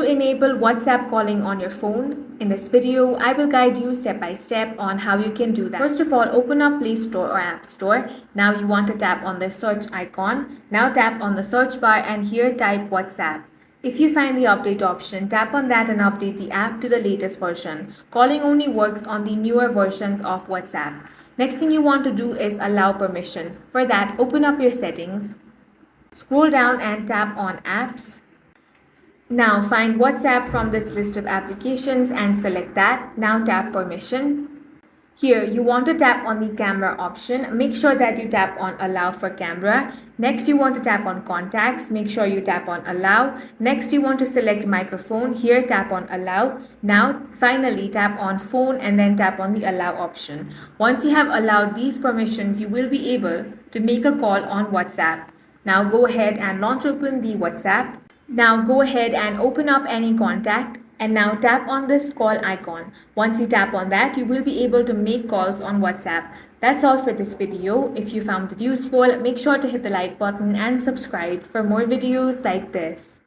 enable WhatsApp calling on your phone? In this video, I will guide you step by step on how you can do that. First of all, open up Play Store or App Store. Now you want to tap on the search icon. Now tap on the search bar and here type WhatsApp. If you find the update option, tap on that and update the app to the latest version. Calling only works on the newer versions of WhatsApp. Next thing you want to do is allow permissions. For that, open up your settings. Scroll down and tap on Apps. Now find WhatsApp from this list of applications and select that. Now tap Permission. Here you want to tap on the camera option. Make sure that you tap on Allow for camera. Next you want to tap on Contacts. Make sure you tap on Allow. Next you want to select Microphone. Here tap on Allow. Now finally tap on Phone and then tap on the Allow option. Once you have allowed these permissions, you will be able to make a call on WhatsApp. Now go ahead and launch open the WhatsApp. Now go ahead and open up any contact and now tap on this call icon. Once you tap on that, you will be able to make calls on WhatsApp. That's all for this video. If you found it useful, make sure to hit the like button and subscribe for more videos like this.